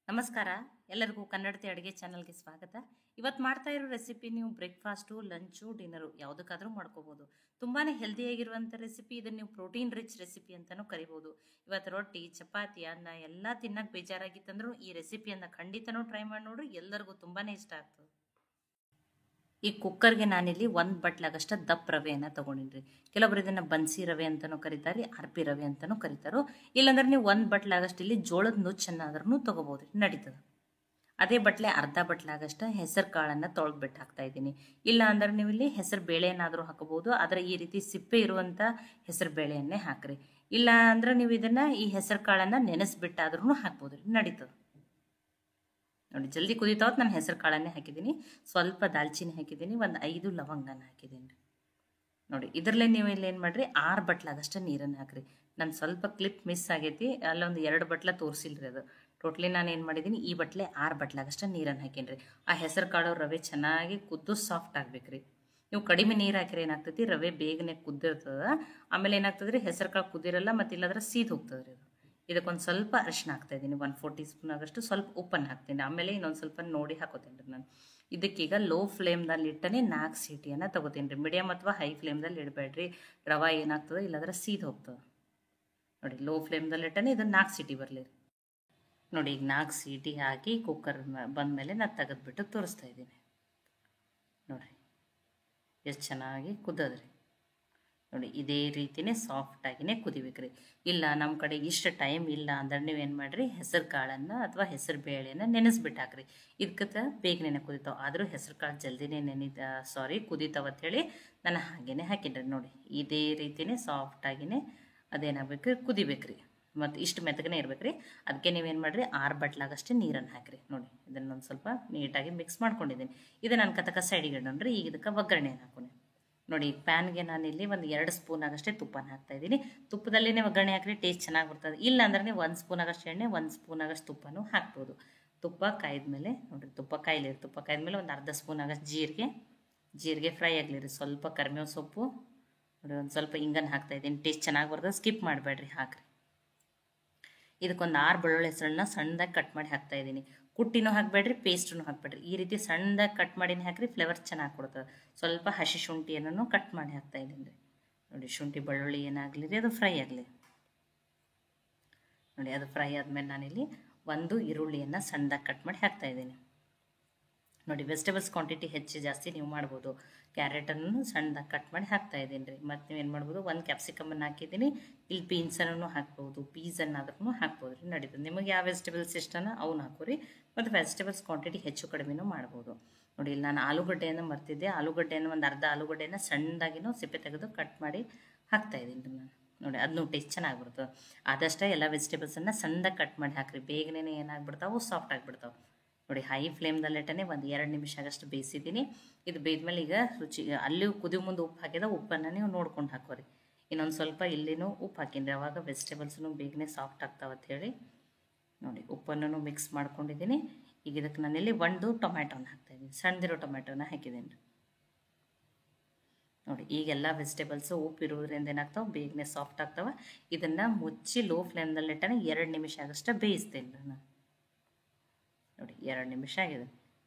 ನಮಸ್ಕಾರ. ಎಲ್ಲರಿಗೂ ಕನ್ನಡತಿ ಅಡುಗೆ ಚಾನಲ್ಗೆ ಸ್ವಾಗತ. ಇವತ್ತು ಮಾಡ್ತಾ ಇರೋ ರೆಸಿಪಿ ನೀವು ಬ್ರೇಕ್ಫಾಸ್ಟು, ಲಂಚು, ಡಿನ್ನರು ಯಾವುದಕ್ಕಾದರೂ ಮಾಡ್ಕೋಬೋದು. ತುಂಬಾ ಹೆಲ್ದಿಯಾಗಿರುವಂಥ ರೆಸಿಪಿ. ಇದನ್ನು ನೀವು ಪ್ರೋಟೀನ್ ರಿಚ್ ರೆಸಿಪಿ ಅಂತಲೂ ಕರಿಬೋದು. ಇವತ್ತು ರೊಟ್ಟಿ, ಚಪಾತಿ, ಅನ್ನ ಎಲ್ಲ ತಿನ್ನಕ್ಕೆ ಬೇಜಾರಾಗಿತ್ತಂದ್ರೂ ಈ ರೆಸಿಪಿಯನ್ನು ಖಂಡಿತನೂ ಟ್ರೈ ಮಾಡಿ ನೋಡ್ರಿ. ಎಲ್ಲರಿಗೂ ತುಂಬಾ ಇಷ್ಟ ಆಗ್ತದೆ. ಈ ಕುಕ್ಕರ್ಗೆ ನಾನಿಲ್ಲಿ 1 ಬಟ್ಲಾಗಷ್ಟ ದಪ್ಪ ರವೆಯನ್ನು ತೊಗೊಂಡಿನ್ರಿ. ಕೆಲವೊಬ್ರು ಇದನ್ನು ಬನ್ಸಿ ರವೆ ಅಂತಲೂ ಕರೀತಾರೆ, RP ರವೆ ಅಂತಲೂ ಕರೀತಾರೋ. ಇಲ್ಲಾಂದ್ರೆ ನೀವು 1 ಬಟ್ಲಾಗಷ್ಟು ಇಲ್ಲಿ ಜೋಳದ ನುಚ್ಚನ್ನಾದ್ರೂ ತೊಗೋಬೋದು, ನಡೀತದೆ. ಅದೇ ಬಟ್ಲೆ ಅರ್ಧ ಬಟ್ಲಾಗಷ್ಟ ಹೆಸರು ಕಾಳನ್ನು ತೊಳೆದ್ಬಿಟ್ಟು ಹಾಕ್ತಾ ಇದ್ದೀನಿ. ಇಲ್ಲ ಅಂದ್ರೆ ನೀವು ಇಲ್ಲಿ ಹೆಸರು ಬೇಳೆಯನ್ನಾದರೂ ಹಾಕೋಬೋದು. ಆದರೆ ಈ ರೀತಿ ಸಿಪ್ಪೆ ಇರುವಂಥ ಹೆಸರು ಬೇಳೆಯನ್ನೇ ಹಾಕ್ರಿ. ಇಲ್ಲ ಅಂದ್ರೆ ನೀವು ಇದನ್ನು ಈ ಹೆಸರು ಕಾಳನ್ನು ನೆನೆಸ್ಬಿಟ್ಟಾದ್ರೂ ಹಾಕ್ಬೋದು, ನಡೀತದೆ. ನೋಡಿ, ಜಲ್ದಿ ಕುದೀತಾವತ್ತು ನಾನು ಹೆಸರು ಕಾಳನ್ನೇ ಹಾಕಿದ್ದೀನಿ. ಸ್ವಲ್ಪ ದಾಲ್ಚಿನ್ನಿ ಹಾಕಿದ್ದೀನಿ, ಒಂದು 5 ಲವಂಗನ ಹಾಕಿದ್ದೀನಿ ರೀ. ನೋಡಿ, ಇದರಲ್ಲೇ ನೀವು ಇಲ್ಲಿ ಏನು ಮಾಡಿರಿ, 6 ಬಟ್ಲಾಗಷ್ಟು ನೀರನ್ನು ಹಾಕ್ರಿ. ನಾನು ಸ್ವಲ್ಪ ಕ್ಲಿಪ್ ಮಿಸ್ ಆಗೈತಿ, ಅಲ್ಲೊಂದು 2 ಬಟ್ಲ ತೋರಿಸಿಲ್ರಿ. ಅದು ಟೋಟ್ಲಿ ನಾನು ಏನು ಮಾಡಿದ್ದೀನಿ, ಈ ಬಟ್ಲೆ 6 ಬಟ್ಲಾಗಷ್ಟು ನೀರನ್ನು ಹಾಕೀನಿ ರೀ. ಆ ಹೆಸರು ಕಾಳು ರವೆ ಚೆನ್ನಾಗಿ ಕುದ್ದು ಸಾಫ್ಟ್ ಆಗ್ಬೇಕ್ರಿ. ನೀವು ಕಡಿಮೆ ನೀರು ಹಾಕಿರಿ ಏನಾಗ್ತೈತಿ, ರವೆ ಬೇಗನೆ ಕುದ್ದಿರ್ತದೆ. ಆಮೇಲೆ ಏನಾಗ್ತದೆ ರೀ, ಹೆಸರು ಕಾಳು ಕುದ್ದಿರಲ್ಲ, ಮತ್ತು ಇಲ್ಲಾಂದ್ರೆ ಸೀದ್ ಹೋಗ್ತದೆ ರೀ ಅದು. ಇದಕ್ಕೊಂದು ಸ್ವಲ್ಪ ಅರಿಶಿನ ಹಾಕ್ತಾಯಿದ್ದೀನಿ, 1/4 ಟೀ ಸ್ಪೂನ್ ಆಗಷ್ಟು. ಸ್ವಲ್ಪ ಉಪ್ಪನ್ನು ಹಾಕ್ತೀನಿ, ಆಮೇಲೆ ಇನ್ನೊಂದು ಸ್ವಲ್ಪ ನೋಡಿ ಹಾಕೋತೀನಿ ರೀ ನಾನು. ಇದಕ್ಕೀಗ ಲೋ ಫ್ಲೇಮ್ದಲ್ಲಿ ಇಟ್ಟನೆ 4 ಸೀಟಿಯನ್ನು ತೊಗೋತೀನಿ ರೀ. ಮೀಡಿಯಮ್ ಅಥವಾ ಹೈ ಫ್ಲೇಮ್ದಲ್ಲಿ ಇಡಬೇಡ್ರಿ, ರವೆ ಏನಾಗ್ತದೆ ಇಲ್ಲಾಂದ್ರೆ ಸೀದ್ ಹೋಗ್ತದೆ. ನೋಡಿ, ಲೋ ಫ್ಲೇಮ್ದಲ್ಲಿ ಇಟ್ಟನೆ ಇದನ್ನು 4 ಸೀಟಿ ಬರಲಿ ರೀ. ನೋಡಿ, ಈಗ 4 ಸೀಟಿ ಹಾಕಿ ಕುಕ್ಕರ್ ಬಂದಮೇಲೆ ನಾನು ತೆಗೆದ್ಬಿಟ್ಟು ತೋರಿಸ್ತಾ ಇದ್ದೀನಿ. ನೋಡಿರಿ ಎಷ್ಟು ಚೆನ್ನಾಗಿ ಕುದ್ದದ್ರಿ. ನೋಡಿ, ಇದೇ ರೀತಿಯೇ ಸಾಫ್ಟಾಗಿಯೇ ಕುದಿಬೇಕ್ರಿ. ಇಲ್ಲ ನಮ್ಮ ಕಡೆ ಇಷ್ಟು ಟೈಮ್ ಇಲ್ಲ ಅಂದ್ರೆ ನೀವೇನು ಮಾಡಿರಿ, ಹೆಸರು ಕಾಳನ್ನು ಅಥವಾ ಹೆಸರು ಬೇಳೆಯನ್ನು ನೆನೆಸ್ಬಿಟ್ಟು ಹಾಕ್ರಿ. ಇದಕ್ಕೆ ಬೇಗನೆ ಕುದಿತಾವೆ. ಆದರೂ ಹೆಸರು ಕಾಳು ಜಲ್ದಿನೇ ಕುದಿತಾವ ಅಂಥೇಳಿ ನಾನು ಹಾಗೇ ಹಾಕಿನ್ರಿ. ನೋಡಿ, ಇದೇ ರೀತಿಯೇ ಸಾಫ್ಟಾಗಿಯೇ ಅದೇನಾಗಬೇಕು, ಕುದಿಬೇಕ್ರಿ. ಮತ್ತು ಇಷ್ಟು ಮೆತ್ತಗನೇ ಇರ್ಬೇಕ್ರಿ. ಅದಕ್ಕೆ ನೀವೇನು ಮಾಡಿರಿ, 6 ಬಟ್ಲಾಗಷ್ಟೇ ನೀರನ್ನು ಹಾಕಿರಿ. ನೋಡಿ, ಇದನ್ನೊಂದು ಸ್ವಲ್ಪ ನೀಟಾಗಿ ಮಿಕ್ಸ್ ಮಾಡ್ಕೊಂಡಿದ್ದೀನಿ. ಇದು ನಾನು ಕತಕ ಸೈಡಿಗೆ ಇಡೋಣ್ರಿ. ಈಗ ಇದಕ್ಕೆ ಒಗ್ಗರಣೆಯನ್ನು ಹಾಕೋಣ. ನೋಡಿ, ಪ್ಯಾನ್ಗೆ ನಾನಿಲ್ಲಿ ಒಂದು 2 ಸ್ಪೂನ್ ಆಗಷ್ಟೇ ತುಪ್ಪನ ಹಾಕ್ತಾಯಿದ್ದೀನಿ. ತುಪ್ಪದಲ್ಲೇ ಒಗ್ಗರಣೆ ಹಾಕಿರಿ, ಟೇಸ್ಟ್ ಚೆನ್ನಾಗಿ ಬರ್ತದೆ. ಇಲ್ಲ ಅಂದ್ರೆ ನೀವು 1 ಸ್ಪೂನ್ ಆಗಷ್ಟು ಎಣ್ಣೆ, 1 ಸ್ಪೂನ್ ಆಗಷ್ಟು ತುಪ್ಪನೂ ಹಾಕ್ಬೋದು. ತುಪ್ಪ ಕಾಯ್ದ್ಮೇಲೆ ನೋಡಿರಿ, ತುಪ್ಪ ಕಾಯ್ದ್ಮೇಲೆ ಒಂದು ಅರ್ಧ ಸ್ಪೂನ್ ಆಗಷ್ಟು ಜೀರಿಗೆ ಫ್ರೈ ಆಗಲಿ. ಸ್ವಲ್ಪ ಕರಿಬೇವು ಸೊಪ್ಪು, ನೋಡಿ ಒಂದು ಸ್ವಲ್ಪ ಹಿಂಗನ್ನು ಹಾಕ್ತಾಯಿದ್ದೀನಿ. ಟೇಸ್ಟ್ ಚೆನ್ನಾಗಿ ಬರ್ತದೆ, ಸ್ಕಿಪ್ ಮಾಡಬೇಡ್ರಿ, ಹಾಕ್ರಿ. ಇದಕ್ಕೊಂದು 6 ಬೆಳ್ಳುಳ್ಳಿ ಹೆಸರನ್ನ ಸಣ್ಣದಾಗಿ ಕಟ್ ಮಾಡಿ ಹಾಕ್ತಾಯಿದ್ದೀನಿ. ಕುಟ್ಟಿನೂ ಹಾಕಬೇಡ್ರಿ, ಪೇಸ್ಟನ್ನು ಹಾಕಬೇಡ್ರಿ. ಈ ರೀತಿ ಸಣ್ಣದಾಗಿ ಕಟ್ ಮಾಡಿನೇ ಹಾಕಿರಿ, ಫ್ಲೇವರ್ ಚೆನ್ನಾಗಿ ಕೊಡ್ತದೆ. ಸ್ವಲ್ಪ ಹಸಿ ಶುಂಠಿಯನ್ನು ಕಟ್ ಮಾಡಿ ಹಾಕ್ತಾಯಿದ್ದೀನಿ ರೀ. ನೋಡಿ, ಶುಂಠಿ ಬೆಳ್ಳುಳ್ಳಿ ಏನಾಗಲಿ ರೀ, ಅದು ಫ್ರೈ ಆಗಲಿ. ನೋಡಿ, ಅದು ಫ್ರೈ ಆದಮೇಲೆ ನಾನಿಲ್ಲಿ 1 ಈರುಳ್ಳಿಯನ್ನು ಸಣ್ಣದಾಗಿ ಕಟ್ ಮಾಡಿ ಹಾಕ್ತಾಯಿದ್ದೀನಿ. ನೋಡಿ, ವೆಜಿಟೇಬಲ್ಸ್ ಕ್ವಾಂಟಿಟಿ ಹೆಚ್ಚು ಜಾಸ್ತಿ ನೀವು ಮಾಡ್ಬೋದು. ಕ್ಯಾರೆಟನ್ನು ಸಣ್ಣದಾಗಿ ಕಟ್ ಮಾಡಿ ಹಾಕ್ತಾಯಿದ್ದೀನಿ ರೀ. ಮತ್ತು ನೀವೇನು ಮಾಡ್ಬೋದು, 1 ಕ್ಯಾಪ್ಸಿಕಮನ್ನು ಹಾಕಿದ್ದೀನಿ. ಇಲ್ಲಿ ಬೀನ್ಸನ್ನು ಹಾಕ್ಬೋದು, ಪೀಸನ್ನಾದ್ರೂ ಹಾಕ್ಬೋದು ರೀ, ನಡೀತದೆ. ನಿಮಗೆ ಯಾವ ವೆಜಿಟೇಬಲ್ಸ್ ಇಷ್ಟನ ಅವನ್ನ ಹಾಕೋರಿ. ಮತ್ತು ವೆಜಿಟೇಬಲ್ಸ್ ಕ್ವಾಂಟಿಟಿ ಹೆಚ್ಚು ಕಡಿಮೆನೂ ಮಾಡ್ಬೋದು. ನೋಡಿ, ಇಲ್ಲಿ ನಾನು ಆಲೂಗಡ್ಡೆಯನ್ನು ಮರ್ತಿದ್ದೆ. ಆಲೂಗಡ್ಡೆಯನ್ನು ಒಂದು ಅರ್ಧ ಆಲೂಗಡ್ಡೆನ ಸಣ್ಣದಾಗಿನೂ ಸಿಪ್ಪೆ ತೆಗೆದು ಕಟ್ ಮಾಡಿ ಹಾಕ್ತಾಯಿದ್ದೀನಿ ರೀ ನಾನು. ನೋಡಿ, ಅದನ್ನೂ ಟೇಸ್ಟ್ ಚೆನ್ನಾಗಿ ಬರ್ತದೆ. ಆದಷ್ಟೇ ಎಲ್ಲ ವೆಜಿಟೇಬಲ್ಸನ್ನು ಸಣ್ಣದಾಗಿ ಕಟ್ ಮಾಡಿ ಹಾಕಿರಿ. ಬೇಗನೆ ಏನಾಗ್ಬಿಡ್ತಾವೆ, ಸಾಫ್ಟ್ ಆಗಿಬಿಡ್ತಾವೆ. ನೋಡಿ, ಹೈ ಫ್ಲೇಮ್ದಲ್ಲಿಟ್ಟನೆ ಒಂದು 2 ನಿಮಿಷ ಆಗಷ್ಟು ಬೇಯಿಸಿದ್ದೀನಿ. ಇದು ಬೇಯ್ದ್ಮೇಲೆ ಈಗ ರುಚಿ ಅಲ್ಲಿ ಕುದಿಯೋ ಮುಂದೆ ಉಪ್ಪು ಹಾಕಿದ ಉಪ್ಪನ್ನು ನೀವು ನೋಡ್ಕೊಂಡು ಹಾಕೋರಿ. ಇನ್ನೊಂದು ಸ್ವಲ್ಪ ಇಲ್ಲಿನೂ ಉಪ್ಪು ಹಾಕಿನ್ರಿ, ಅವಾಗ ವೆಜಿಟೇಬಲ್ಸ್ನು ಬೇಗನೆ ಸಾಫ್ಟ್ ಆಗ್ತಾವೆ ಅಂಥೇಳಿ. ನೋಡಿ, ಉಪ್ಪನ್ನು ಮಿಕ್ಸ್ ಮಾಡ್ಕೊಂಡಿದ್ದೀನಿ. ಈಗ ಇದಕ್ಕೆ ನಾನಿಲ್ಲಿ 1 ಟೊಮ್ಯಾಟೋನ ಹಾಕ್ತಾಯಿದ್ದೀನಿ, ಸಣ್ಣದಿರೋ ಟೊಮ್ಯಾಟೋನ ಹಾಕಿದ್ದೀನಿ ರೀ. ನೋಡಿ, ಈಗೆಲ್ಲ ವೆಜಿಟೇಬಲ್ಸು ಉಪ್ಪು ಇರೋದ್ರಿಂದ ಏನಾಗ್ತಾವೆ, ಬೇಗನೆ ಸಾಫ್ಟ್ ಆಗ್ತಾವೆ. ಇದನ್ನು ಮುಚ್ಚಿ ಲೋ ಫ್ಲೇಮ್ದಲ್ಲಿಟ್ಟನೆ 2 ನಿಮಿಷ ಆಗಷ್ಟು ಬೇಯಿಸ್ತೇನೆ ರೀ ನಾನು. ನೋಡಿ, 2 ನಿಮಿಷ ಆಗಿದೆ.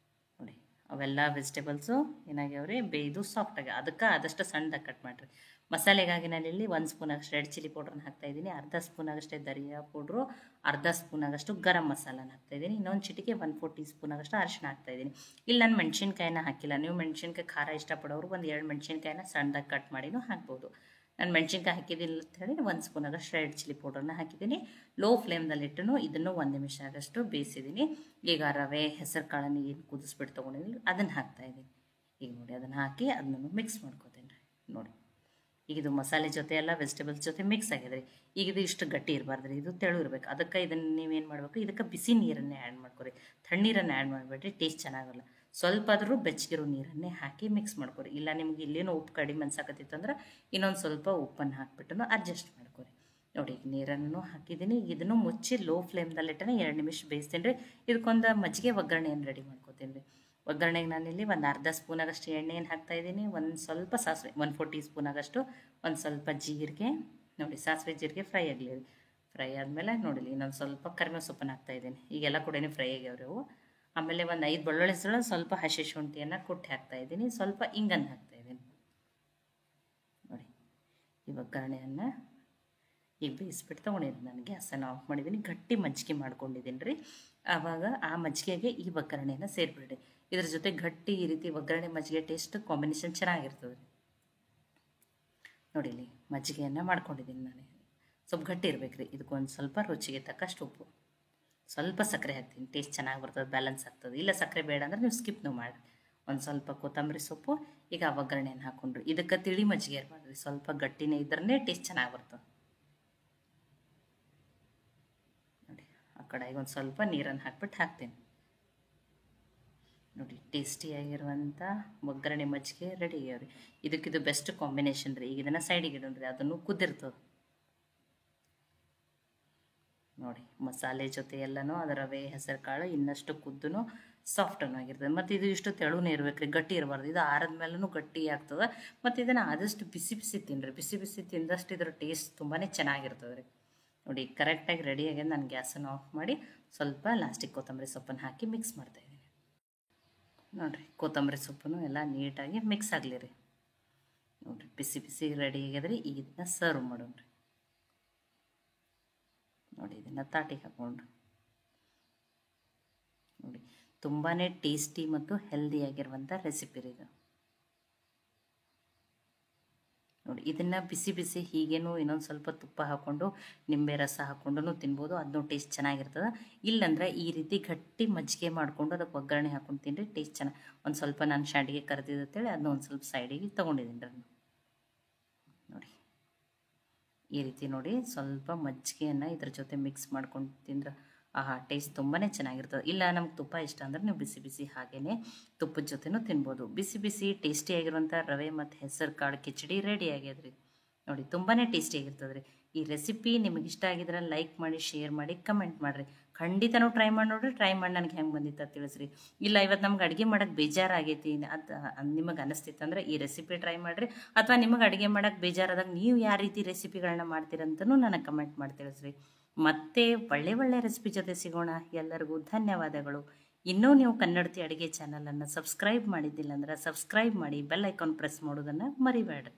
ನೋಡಿ, ಅವೆಲ್ಲ ವೆಜಿಟೇಬಲ್ಸು ಏನಾಗ್ಯಾವ್ರಿ, ಬೇಯ್ದು ಸಾಫ್ಟ್ ಆಗ್ಯಾವ. ಅದಕ್ಕೆ ಆದಷ್ಟು ಸಣ್ಣದಾಗಿ ಕಟ್ ಮಾಡಿರಿ. ಮಸಾಲೆಗಾಗಿ ನಾನಿಲ್ಲಿ 1 ಸ್ಪೂನ್ ಆಗಷ್ಟು ರೆಡ್ ಚಿಲ್ಲಿ ಪೌಡ್ರನ್ನ ಹಾಕ್ತಾಯಿದ್ದೀನಿ. ಅರ್ಧ ಸ್ಪೂನ್ ಆಗಷ್ಟೇ ಧನಿಯಾ ಪೌಡ್ರು, ಅರ್ಧ ಸ್ಪೂನ್ ಆಗಷ್ಟು ಗರಂ ಮಸಾಲಾನ ಹಾಕ್ತಾಯಿದ್ದೀನಿ. ಇನ್ನೊಂದು ಚಿಟಿಕೆ 1/4 ಟೀ ಸ್ಪೂನ್ ಆಗಷ್ಟು ಅರಿಶಿನ ಹಾಕ್ತಾಯಿದ್ದೀನಿ. ಇಲ್ಲಿ ನಾನು ಮೆಣಸಿನ್ಕಾಯಿನ ಹಾಕಿಲ್ಲ. ನೀವು ಮೆಣಸಿನ್ಕಾಯಿ ಖಾರ ಇಷ್ಟಪಡೋರು 1-2 ಮೆಣಸಿನ್ಕಾಯಿನ ಸಣ್ಣದಾಗಿ ಕಟ್ ಮಾಡಿನೂ ಹಾಕ್ಬೋದು. ನಾನು ಮೆಣಸಿನ್ಕಾಯಿ ಹಾಕಿದ್ದಿಲ್ಲ ಅಂತ ಹೇಳಿ 1 ಸ್ಪೂನ್ ಆಗಷ್ಟು ರೆಡ್ ಚಿಲ್ಲಿ ಪೌಡ್ರನ್ನ ಹಾಕಿದ್ದೀನಿ. ಲೋ ಫ್ಲೇಮ್ದಲ್ಲಿಟ್ಟು ಇದನ್ನು 1 ನಿಮಿಷ ಆಗಷ್ಟು ಬೇಯಿಸಿದ್ದೀನಿ. ಈಗ ರವೆ, ಹೆಸರು ಕಾಳನ್ನು ಏನು ಕುದಿಸ್ಬಿಟ್ಟು ತೊಗೊಂಡಿದ್ದೀನಿ ಅದನ್ನು ಹಾಕ್ತಾಯಿದ್ದೀನಿ. ಈಗ ನೋಡಿ, ಅದನ್ನು ಹಾಕಿ ಅದನ್ನು ಮಿಕ್ಸ್ ಮಾಡ್ಕೊತೀನಿ ರೀ. ನೋಡಿ, ಈಗ ಇದು ಮಸಾಲೆ ಜೊತೆ ಎಲ್ಲ ವೆಜಿಟೇಬಲ್ಸ್ ಜೊತೆ ಮಿಕ್ಸ್ ಆಗಿದೆ ರೀ. ಈಗ ಇದು ಇಷ್ಟು ಗಟ್ಟಿ ಇರಬಾರ್ದು ರೀ, ಇದು ತೆಳು ಇರಬೇಕು. ಅದಕ್ಕೆ ಇದನ್ನು ನೀವೇನು ಮಾಡಬೇಕು, ಇದಕ್ಕೆ ಬಿಸಿ ನೀರನ್ನೇ ಆ್ಯಡ್ ಮಾಡ್ಕೊರಿ. ತಣ್ಣೀರನ್ನು ಆ್ಯಡ್ ಮಾಡಬೇಡ್ರಿ, ಟೇಸ್ಟ್ ಚೆನ್ನಾಗಲ್ಲ. ಸ್ವಲ್ಪ ಆದರೂ ಬೆಚ್ಚಗಿರೋ ನೀರನ್ನೇ ಹಾಕಿ ಮಿಕ್ಸ್ ಮಾಡ್ಕೊರಿ. ಇಲ್ಲ ನಿಮ್ಗೆ ಇಲ್ಲೇನೋ ಉಪ್ಪು ಕಡಿಮೆ ಅನ್ಸಕತ್ತಿತ್ತು ಅಂದ್ರೆ ಇನ್ನೊಂದು ಸ್ವಲ್ಪ ಉಪ್ಪನ್ನು ಹಾಕ್ಬಿಟ್ಟು ಅಡ್ಜಸ್ಟ್ ಮಾಡ್ಕೊರಿ. ನೋಡಿ, ಈಗ ನೀರನ್ನು ಹಾಕಿದ್ದೀನಿ. ಇದನ್ನು ಮುಚ್ಚಿ ಲೋ ಫ್ಲೇಮ್ದಲ್ಲಿಟ್ಟನೆ 2 ನಿಮಿಷ ಬೇಯಿಸ್ತೀನಿ ರೀ. ಇದಕ್ಕೊಂದು ಮಜ್ಜಿಗೆ ಒಗ್ಗರಣೆಯನ್ನು ರೆಡಿ ಮಾಡ್ಕೊತೀನಿ ರೀ. ಒಗ್ಗರಣೆಗೆ ನಾನಿಲ್ಲಿ ಒಂದು ಅರ್ಧ ಸ್ಪೂನ್ ಆಗಷ್ಟು ಎಣ್ಣೆಯನ್ನು ಹಾಕ್ತಾಯಿದ್ದೀನಿ. ಒಂದು ಸ್ವಲ್ಪ ಸಾಸಿವೆ, 1/4 ಟೀ ಸ್ಪೂನ್ ಆಗಷ್ಟು, ಒಂದು ಸ್ವಲ್ಪ ಜೀರಿಗೆ. ನೋಡಿ, ಸಾಸಿವೆ ಜೀರಿಗೆ ಫ್ರೈ ಫ್ರೈ ಆದಮೇಲೆ ನೋಡಿಲಿ ಇನ್ನೊಂದು ಸ್ವಲ್ಪ ಕರಿಬೇವು ಸೊಪ್ಪನ್ನು ಹಾಕ್ತಾಯಿದ್ದೀನಿ. ಈಗೆಲ್ಲ ಕೂಡ ಫ್ರೈ ಆಗ್ಯಾವ್ರಿ ಅವು. ಆಮೇಲೆ ಒಂದು 5 ಬೆಳ್ಳುಳ್ಳಿ ಹೆಸರು, ಸ್ವಲ್ಪ ಹಸಿ ಶುಂಠಿಯನ್ನು ಕುಟ್ಟಿ ಹಾಕ್ತಾಯಿದ್ದೀನಿ, ಸ್ವಲ್ಪ ಇಂಗನ್ನು ಹಾಕ್ತಾಯಿದ್ದೀನಿ. ನೋಡಿ ಈ ಒಗ್ಗರಣೆಯನ್ನು ಈಗ ಬೇಯಿಸ್ಬಿಟ್ಟು ತೊಗೊಂಡಿದ್ದೀನಿ. ನಾನು ಗ್ಯಾಸನ್ನು ಆಫ್ ಮಾಡಿದ್ದೀನಿ. ಗಟ್ಟಿ ಮಜ್ಜಿಗೆ ಮಾಡ್ಕೊಂಡಿದ್ದೀನಿ ರೀ. ಆವಾಗ ಆ ಮಜ್ಜಿಗೆಗೆ ಈ ಒಗ್ಗರಣೆಯನ್ನು ಸೇರಿಬಿಡಿ. ಇದ್ರ ಜೊತೆ ಗಟ್ಟಿ ಈ ರೀತಿ ಒಗ್ಗರಣೆ ಮಜ್ಜಿಗೆ ಟೇಸ್ಟ್ ಕಾಂಬಿನೇಷನ್ ಚೆನ್ನಾಗಿರ್ತದೆ ರೀ. ನೋಡಿಲಿ ಮಜ್ಜಿಗೆಯನ್ನು ಮಾಡ್ಕೊಂಡಿದ್ದೀನಿ ನಾನು. ಸ್ವಲ್ಪ ಗಟ್ಟಿ ಇರ್ಬೇಕು ರೀ. ಇದಕ್ಕೊಂದು ಸ್ವಲ್ಪ ರುಚಿಗೆ ತಕ್ಕಷ್ಟು ಉಪ್ಪು, ಸ್ವಲ್ಪ ಸಕ್ಕರೆ ಹಾಕ್ತೀನಿ. ಟೇಸ್ಟ್ ಚೆನ್ನಾಗಿ ಬರ್ತದೆ, ಬ್ಯಾಲೆನ್ಸ್ ಆಗ್ತದೆ. ಇಲ್ಲ ಸಕ್ಕರೆ ಬೇಡ ಅಂದರೆ ನೀವು ಸ್ಕಿಪ್ನು ಮಾಡಿ. ಒಂದು ಸ್ವಲ್ಪ ಕೊತ್ತಂಬರಿ ಸೊಪ್ಪು. ಈಗ ಆ ಒಗ್ಗರಣೆಯನ್ನು ಹಾಕ್ಕೊಂಡ್ರಿ. ಇದಕ್ಕೆ ತಿಳಿ ಮಜ್ಜಿಗೆ ಇರಬಾರ್ದು, ಸ್ವಲ್ಪ ಗಟ್ಟಿನೇ ಇದ್ರೇ ಟೇಸ್ಟ್ ಚೆನ್ನಾಗಿ ಬರ್ತದೆ. ನೋಡಿ ಆ ಕಡೆಗೆ ಒಂದು ಸ್ವಲ್ಪ ನೀರನ್ನು ಹಾಕ್ಬಿಟ್ಟು ಹಾಕ್ತೀನಿ. ನೋಡಿ ಟೇಸ್ಟಿಯಾಗಿರುವಂಥ ಒಗ್ಗರಣೆ ಮಜ್ಜಿಗೆ ರೆಡಿ ಆಗ್ಯಾವ್ರಿ. ಇದಕ್ಕಿದು ಬೆಸ್ಟ್ ಕಾಂಬಿನೇಷನ್ ರೀ. ಈಗ ಇದನ್ನು ಸೈಡಿಗೆ ಇಡೋಣ್ರಿ, ಅದನ್ನು ಕುದ್ದಿರ್ತದೆ. ನೋಡಿ ಮಸಾಲೆ ಜೊತೆ ಎಲ್ಲನೂ ಅದರ ರವೆ ಹೆಸರು ಕಾಳು ಇನ್ನಷ್ಟು ಕುದ್ದೂ ಸಾಫ್ಟನ್ನು ಆಗಿರ್ತದೆ. ಮತ್ತು ಇದು ಇಷ್ಟು ತೆಳುನೇ ಇರ್ಬೇಕು ರೀ, ಗಟ್ಟಿ ಇರಬಾರ್ದು. ಇದು ಆರದ ಮೇಲೂ ಗಟ್ಟಿ ಆಗ್ತದೆ. ಮತ್ತು ಇದನ್ನು ಆದಷ್ಟು ಬಿಸಿ ಬಿಸಿ ತಿನ್ನಿರಿ. ಬಿಸಿ ಬಿಸಿ ತಿಂದಷ್ಟು ಇದರ ಟೇಸ್ಟ್ ತುಂಬಾ ಚೆನ್ನಾಗಿರ್ತದೆ ರೀ. ನೋಡಿ ಕರೆಕ್ಟಾಗಿ ರೆಡಿ ಆಗಿ ನಾನು ಗ್ಯಾಸನ್ನು ಆಫ್ ಮಾಡಿ ಸ್ವಲ್ಪ ಲಾಸ್ಟಿಗೆ ಕೊತ್ತಂಬರಿ ಸೊಪ್ಪನ್ನು ಹಾಕಿ ಮಿಕ್ಸ್ ಮಾಡ್ತಾಯಿದ್ದೀನಿ. ನೋಡಿರಿ ಕೊತ್ತಂಬರಿ ಸೊಪ್ಪನ್ನು ಎಲ್ಲ ನೀಟಾಗಿ ಮಿಕ್ಸ್ ಆಗಲಿ ರೀ. ನೋಡಿರಿ ಬಿಸಿ ಬಿಸಿ ರೆಡಿ ಆಗ್ಯದ್ರಿ. ಈಗ ಇದನ್ನ ಸರ್ವ್ ಮಾಡೋಣ್ರಿ. ನೋಡಿ ಇದನ್ನು ತಾಟಿಗೆ ಹಾಕ್ಕೊಂಡ್ರಿ. ನೋಡಿ ತುಂಬಾ ಟೇಸ್ಟಿ ಮತ್ತು ಹೆಲ್ದಿಯಾಗಿರುವಂಥ ರೆಸಿಪಿ ರೀ ಇದು. ನೋಡಿ ಇದನ್ನು ಬಿಸಿ ಬಿಸಿ ಹೀಗೇನು ಇನ್ನೊಂದು ಸ್ವಲ್ಪ ತುಪ್ಪ ಹಾಕ್ಕೊಂಡು ನಿಂಬೆ ರಸ ಹಾಕ್ಕೊಂಡು ತಿನ್ಬೋದು. ಅದನ್ನೂ ಟೇಸ್ಟ್ ಚೆನ್ನಾಗಿರ್ತದೆ. ಇಲ್ಲಾಂದ್ರೆ ಈ ರೀತಿ ಗಟ್ಟಿ ಮಜ್ಜಿಗೆ ಮಾಡಿಕೊಂಡು ಅದಕ್ಕೆ ಒಗ್ಗರಣೆ ಹಾಕ್ಕೊಂಡು ತಿನ್ನಿರಿ, ಟೇಸ್ಟ್ ಚೆನ್ನಾಗಿ. ಒಂದು ಸ್ವಲ್ಪ ನಾನು ಶಾಂಡಿಗೆ ಕರೆದಿದ್ದೇಳಿ ಅದನ್ನ ಒಂದು ಸ್ವಲ್ಪ ಸೈಡಿಗೆ ತೊಗೊಂಡಿದ್ದೀನಿ ರೀ. ನೋಡಿ ಈ ರೀತಿ ನೋಡಿ ಸ್ವಲ್ಪ ಮಜ್ಜಿಗೆಯನ್ನು ಇದ್ರ ಜೊತೆ ಮಿಕ್ಸ್ ಮಾಡ್ಕೊಂಡು ತಿಂದ್ರೆ ಟೇಸ್ಟ್ ತುಂಬಾ ಚೆನ್ನಾಗಿರ್ತದೆ. ಇಲ್ಲ ನಮ್ಗೆ ತುಪ್ಪ ಇಷ್ಟ ಅಂದರೆ ನೀವು ಬಿಸಿ ಬಿಸಿ ಹಾಗೇ ತುಪ್ಪದ ಜೊತೆನೂ ತಿನ್ಬೋದು. ಬಿಸಿ ಬಿಸಿ ಟೇಸ್ಟಿಯಾಗಿರುವಂಥ ರವೆ ಮತ್ತು ಹೆಸರು ಕಾಳು ಕಿಚಡಿ ರೆಡಿ ಆಗ್ಯದ್ರಿ. ನೋಡಿ ತುಂಬಾ ಟೇಸ್ಟಿಯಾಗಿರ್ತದೆ ರೀ. ಈ ರೆಸಿಪಿ ನಿಮಗೆ ಇಷ್ಟ ಆಗಿದ್ರೆ ಲೈಕ್ ಮಾಡಿ, ಶೇರ್ ಮಾಡಿ, ಕಮೆಂಟ್ ಮಾಡಿರಿ. ಖಂಡಿತನೂ ಟ್ರೈ ಮಾಡಿ ನೋಡಿರಿ. ಟ್ರೈ ಮಾಡಿ ನನಗೆ ಹೆಂಗೆ ಬಂದಿತ್ತು ಅಂತ ತಿಳಿಸ್ರಿ. ಇಲ್ಲ ಇವತ್ತು ನಮ್ಗೆ ಅಡುಗೆ ಮಾಡೋಕ್ಕೆ ಬೇಜಾರಾಗೈತಿ ಅದು ನಿಮಗೆ ಅನಿಸ್ತಿತ್ತು ಅಂದರೆ ಈ ರೆಸಿಪಿ ಟ್ರೈ ಮಾಡಿರಿ. ಅಥವಾ ನಿಮಗೆ ಅಡುಗೆ ಮಾಡೋಕ್ಕೆ ಬೇಜಾರಾದಾಗ ನೀವು ಯಾವ ರೀತಿ ರೆಸಿಪಿಗಳನ್ನ ಮಾಡ್ತೀರಂತನೂ ನನಗೆ ಕಮೆಂಟ್ ಮಾಡಿ ತಿಳಿಸ್ರಿ. ಮತ್ತೆ ಒಳ್ಳೆ ರೆಸಿಪಿ ಜೊತೆ ಸಿಗೋಣ. ಎಲ್ಲರಿಗೂ ಧನ್ಯವಾದಗಳು. ಇನ್ನೂ ನೀವು ಕನ್ನಡತಿ ಅಡುಗೆ ಚಾನಲನ್ನು ಸಬ್ಸ್ಕ್ರೈಬ್ ಮಾಡಿದ್ದಿಲ್ಲ ಅಂದ್ರೆ ಸಬ್ಸ್ಕ್ರೈಬ್ ಮಾಡಿ, ಬೆಲ್ ಐಕಾನ್ ಪ್ರೆಸ್ ಮಾಡೋದನ್ನು ಮರಿಬೇಡ್ರಿ.